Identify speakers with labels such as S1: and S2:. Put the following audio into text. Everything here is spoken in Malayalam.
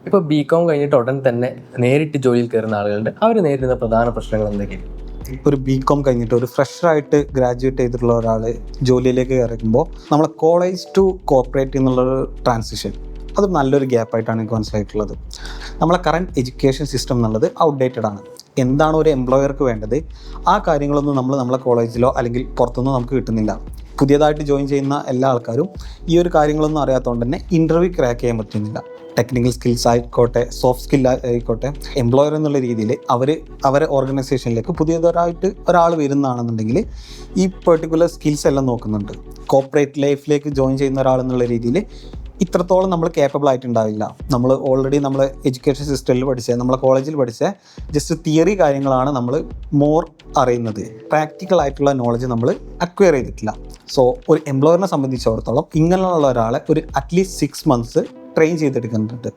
S1: ഇപ്പോൾ ബികോം കഴിഞ്ഞിട്ട് ഉടൻ തന്നെ നേരിട്ട് ജോലിയിൽ കയറുന്ന ആളുകളുണ്ട്. അവർ നേരിടുന്ന പ്രധാന പ്രശ്നങ്ങൾ എന്തൊക്കെയാണ്?
S2: ഒരു ബികോം കഴിഞ്ഞിട്ട് ഒരു ഫ്രഷറായിട്ട് ഗ്രാജുവേറ്റ് ചെയ്തിട്ടുള്ള ഒരാൾ ജോലിയിലേക്ക് കയറുമ്പോൾ നമ്മളെ കോളേജ് ടു കോർപ്പറേറ്റ് എന്നുള്ളൊരു ട്രാൻസിഷൻ അത് നല്ലൊരു ഗ്യാപ്പായിട്ടാണ് എനിക്ക് മനസ്സിലായിട്ടുള്ളത്. നമ്മളെ കറൻറ്റ് എഡ്യൂക്കേഷൻ സിസ്റ്റം എന്നുള്ളത് ഔട്ട്ഡേറ്റഡ് ആണ്. എന്താണ് ഒരു എംപ്ലോയർക്ക് വേണ്ടത് ആ കാര്യങ്ങളൊന്നും നമ്മളെ കോളേജിലോ അല്ലെങ്കിൽ പുറത്തുനിന്നോ നമുക്ക് കിട്ടുന്നില്ല. പുതിയതായിട്ട് ജോയിൻ ചെയ്യുന്ന എല്ലാ ആൾക്കാരും ഈ ഒരു കാര്യങ്ങളൊന്നും അറിയാത്തതുകൊണ്ട് തന്നെ ഇൻ്റർവ്യൂ ക്രാക്ക് ചെയ്യാൻ പറ്റുന്നില്ല. ടെക്നിക്കൽ സ്കിൽസ് ആയിക്കോട്ടെ, സോഫ്റ്റ് സ്കിൽ ആയിക്കോട്ടെ, എംപ്ലോയർ എന്നുള്ള രീതിയിൽ അവരെ ഓർഗനൈസേഷനിലേക്ക് പുതിയതായിട്ട് ഒരാൾ വരുന്നതാണെന്നുണ്ടെങ്കിൽ ഈ പെർട്ടിക്കുലർ സ്കിൽസ് എല്ലാം നോക്കുന്നുണ്ട്. കോർപ്പറേറ്റ് ലൈഫിലേക്ക് ജോയിൻ ചെയ്യുന്ന ഒരാൾ എന്നുള്ള രീതിയിൽ ഇത്രത്തോളം നമ്മൾ കേപ്പബിൾ ആയിട്ടുണ്ടാവില്ല. നമ്മൾ ഓൾറെഡി നമ്മളെ എഡ്യൂക്കേഷൻ സിസ്റ്റത്തിൽ നമ്മളെ കോളേജിൽ പഠിച്ച ജസ്റ്റ് തിയറി കാര്യങ്ങളാണ് നമ്മൾ മോർ അറിയുന്നത്. പ്രാക്ടിക്കൽ ആയിട്ടുള്ള നോളജ് നമ്മൾ അക്വയർ ചെയ്തിട്ടില്ല. സോ ഒരു എംപ്ലോയറിനെ സംബന്ധിച്ചിടത്തോളം ഇങ്ങനെയുള്ള ഒരാളെ ഒരു അറ്റ്ലീസ്റ്റ് 6 months ട്രെയിൻ ചെയ്തെടുക്കുന്നുണ്ട്.